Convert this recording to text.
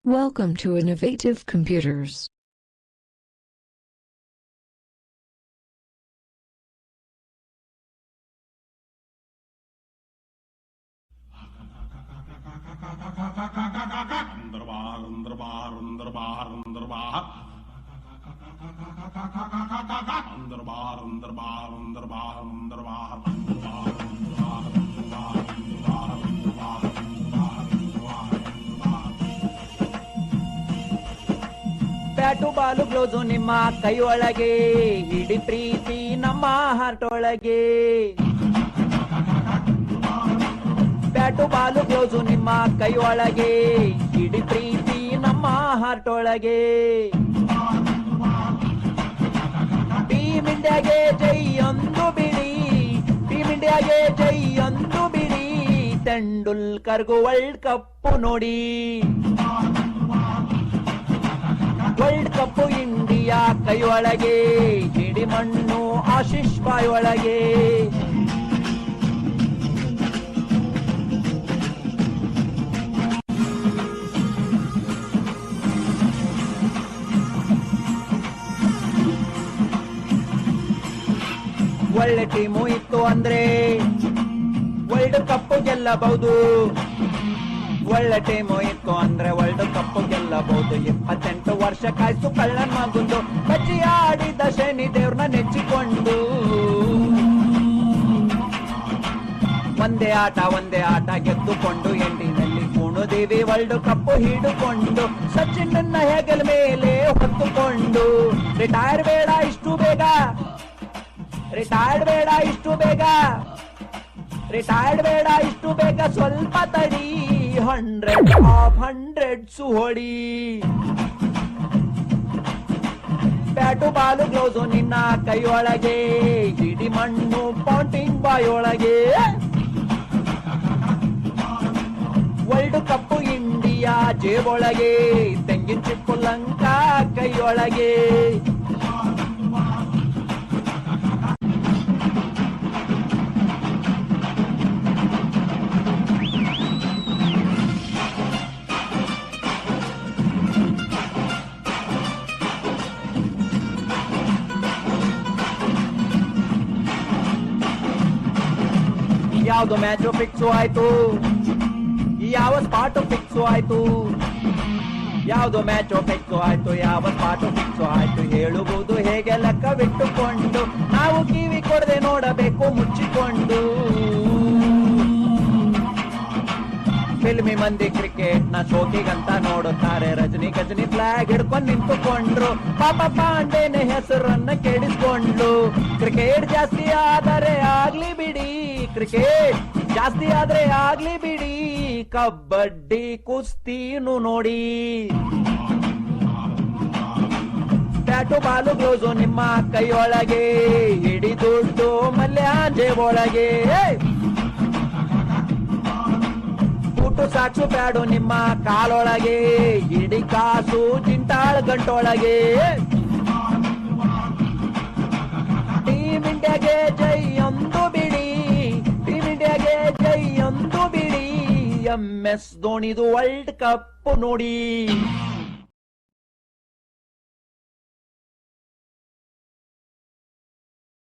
Welcome to Innovative Computers. Bat ball gloves ನಿಮ್ಮ ಕೈ ಒಳಗೆ, ಹಿಡಿ ಪ್ರೀತಿ ನಮ್ಮ ಹಾರ್ಟ್ ಒಳಗೆ. ಬ್ಯಾಟು ಬಾಲು ಗ್ಲೋಸು ನಿಮ್ಮ ಕೈ ಒಳಗೆ, ಹಿಡಿ ಪ್ರೀತಿ ನಮ್ಮ ಹಾರ್ಟ್ ಒಳಗೆ. ಟೀಮ್ ಇಂಡಿಯಾಗೆ ಜೈ ಅಂದು ಬಿಡಿ, ಟೀಮ್ ಇಂಡಿಯಾಗೆ ಜೈ ಅಂದು ಬಿಡಿ. ತೆಂಡೂಲ್ಕರ್ಗೂ ವರ್ಲ್ಡ್ ಕಪ್ ನೋಡಿ. ವರ್ಲ್ಡ್ ಕಪ್ ಇಂಡಿಯಾ ಕೈ ಒಳಗೆ, ಹಿಡಿ ಮಣ್ಣು ಆಶೀಶ್ ಬಾಯ್ ಒಳಗೆ. ಒಳ್ಳೆ ಟೀಮು ಇತ್ತು ಅಂದ್ರೆ ವರ್ಲ್ಡ್ ಕಪ್ ಗೆಲ್ಲಬಹುದು. ಒಳ್ಳೆ ಟೀಮು ಇತ್ತು ಅಂದ್ರೆ ವರ್ಲ್ಡ್ ಕಪ್ ಗೆಲ್ಲಬಹುದು. 28 ವರ್ಷ ಕಾಯ್ತು ಕಳ್ಳನ್ ಮಗುಂದು, ಬಚ್ಚಿ ಆಡಿದ ಶನಿ ದೇವ್ರನ್ನ ನೆಚ್ಚಿಕೊಂಡು. ಒಂದೇ ಆಟ ಗೆದ್ದುಕೊಂಡು ಎಂಡಿನಲ್ಲಿ ಕುಣುದೇವಿ ವರ್ಲ್ಡ್ ಕಪ್ ಹಿಡುಕೊಂಡು. ಸಚಿನ್ ಹೆಗಲ ಮೇಲೆ ಹೊತ್ತುಕೊಂಡು. ರಿಟೈರ್ಡ್ ಬೇಡ ಇಷ್ಟು ಬೇಗ, ರಿಟೈರ್ಡ್ ಬೇಡ ಇಷ್ಟು ಬೇಗ, ರಿಟೈರ್ಡ್ ಬೇಡ ಇಷ್ಟು ಬೇಗ, ಸ್ವಲ್ಪ ತಡಿ. 100 ಆಫ್ 100 ಹೊಡಿ. ಬ್ಯಾಟು ಬಾಲು ಗ್ಲೌಸು ನಿನ್ನ ಕೈ ಒಳಗೆ, ಹಿಡಿ ಮಣ್ಣು ಪೌಂಟಿಂಗ್ ಬಾಯ್ ಒಳಗೆ. ವರ್ಲ್ಡ್ ಕಪ್ ಇಂಡಿಯಾ ಜೇಬೊಳಗೆ, ತೆಂಗಿನ ಚಿಪ್ಪು ಲಂಕಾ ಕೈ ಒಳಗೆ. ಯಾವ್ದು ಮ್ಯಾಚು ಫಿಕ್ಸು ಆಯ್ತು, ಯಾವ ಸ್ಪಾಟು ಫಿಕ್ಸು ಆಯ್ತು. ಯಾವ್ದು ಮ್ಯಾಚು ಫಿಕ್ಸು ಆಯ್ತು, ಯಾವ ಸ್ಪಾಟು ಫಿಕ್ಸು ಆಯ್ತು. ಹೇಳುವುದು ಹೇಗೆ ಲೆಕ್ಕವಿಟ್ಟುಕೊಂಡು, ನಾವು ಕಿವಿ ಕೊಡದೆ ನೋಡಬೇಕು ಮುಚ್ಚಿಕೊಂಡು. ಫಿಲ್ಮಿ ಮಂದಿ ಕ್ರಿಕೆಟ್ ನ ಶೋಕಿಗಂತ ನೋಡುತ್ತಾರೆ. ರಜನಿ ಗಜನಿ ಫ್ಲಾಗ್ ಹಿಡ್ಕೊಂಡು ನಿಂತುಕೊಂಡ್ರು. ಪಾಪ ಪಾಂಡೆನ ಹೆಸರನ್ನ ಕೆಡಿಸ್ಕೊಂಡು. ಕ್ರಿಕೆಟ್ ಜಾಸ್ತಿ ಆದರೆ ಆಗ್ಲಿ ಬಿಡಿ, ಕ್ರಿಕೆಟ್ ಜಾಸ್ತಿ ಆದ್ರೆ ಆಗ್ಲಿ ಬಿಡಿ. ಕಬಡ್ಡಿ ಕುಸ್ತಿನೂ ನೋಡಿ. ಬ್ಯಾಟು ಬಾಲು ಗ್ಲೌಸು ನಿಮ್ಮ ಕೈ ಒಳಗೆ, ಹಿಡಿ ದುಡ್ಡು ಮಲ್ಯಾಂಜೆ ಒಳಗೆ. ಬೂಟು ಸಾಕ್ಷು ಬ್ಯಾಡು ನಿಮ್ಮ ಕಾಲೊಳಗೆ, ಹಿಡಿ ಕಾಸು ಚಿಂಟಾಳ್ ಗಂಟೊಳಗೆ. ಟೀಮ್ ಇಂಡಿಯಾಗೆ ಜೈ ಅಂದು ಬಿಡಿ, ಟೀಮ್ ಇಂಡಿಯಾಗೆ ಜೈ ಅಂದು ಬಿಡಿ. MS ಧೋನಿದು ವರ್ಲ್ಡ್ ಕಪ್ ನೋಡಿ.